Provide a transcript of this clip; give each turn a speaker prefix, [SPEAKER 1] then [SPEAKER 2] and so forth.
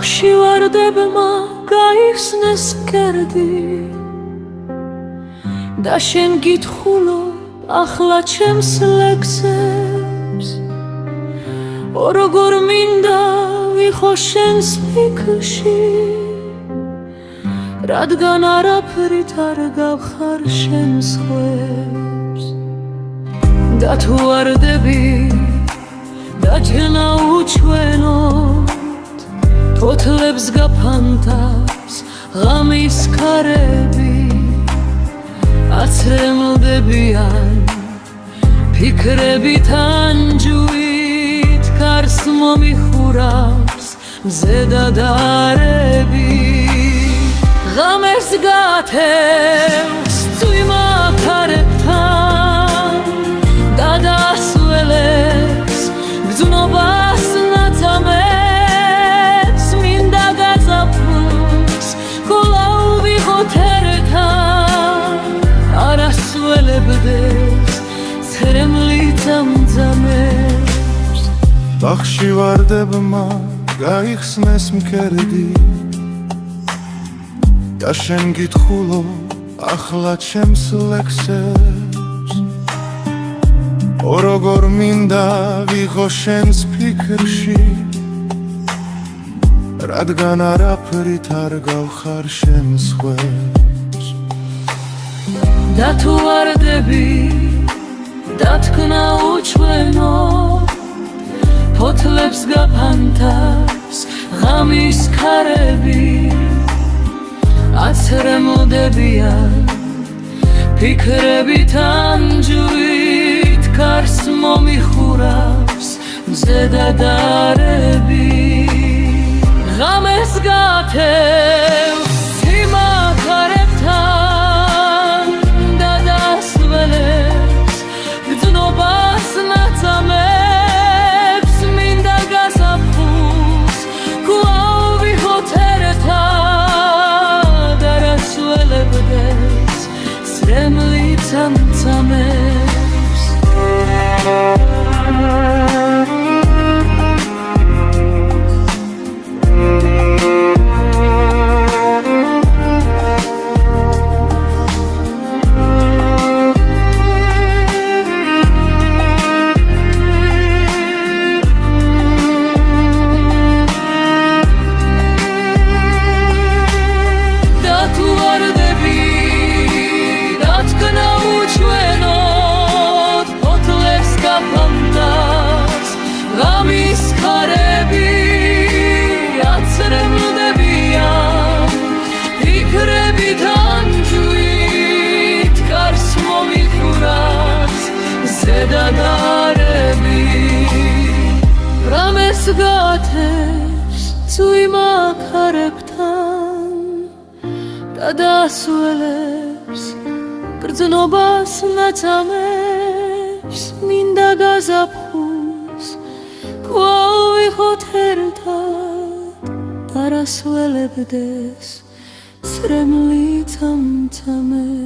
[SPEAKER 1] ბაღში ვარდებმა გაიხსნეს მკერდი და შენ გითხულო ახლა ჩემს ლექსებს როგორ მინდა ვიხო შენს ფიქრში რადგან არაფრით არ გავხარ შენს ხვებს და თუ ვარდები დაჯენა უჩვენოთ ფოთლებს გაფანტავს ღამის ქარები აცრემლდებიან ფიქრებით ანჯუით კარს მომიხურავს მზედადარები ღამეს გათევს წვიმა ქარებთან და დასველებს გრძნობას ნაცამებს მინდა გაზაფხულს კვლავ ვიღოთ ერთან არასველებდეს ცრემლი ძამძამებს
[SPEAKER 2] ბაღში ვარდებმა გაიხსნეს მკერდი და შენ გითხულო ახლა ჩემს ლექსებს როგორ მინდა ვიღო შენს ფიქრში რადგან არაფრით არ გავხარ შენს ხვებს
[SPEAKER 1] და თუ ვარდები დათქნა უჩვენო ფოთლებს გაფანტავს ღამის ქარები აცრემლდებიან ფიქრებით ანჯუით კარს მომიხურავს მზედადარები ღამეს გათევს წვიმა ქარებთან და დასველებს გრძნობას ნაცამებს მინდა გაზაფხულს კვლავ ვიღოთ ერთან არასველებდეს ცრემლი ძამძამებს რამეს გათევს წვიმა ქარებთან და დასველებს გრძნობას ნაცამებს მინდა გაზაფხულს კვლავ ვიღოთ ერთან არასველებდეს ცრემლი ძამძამებს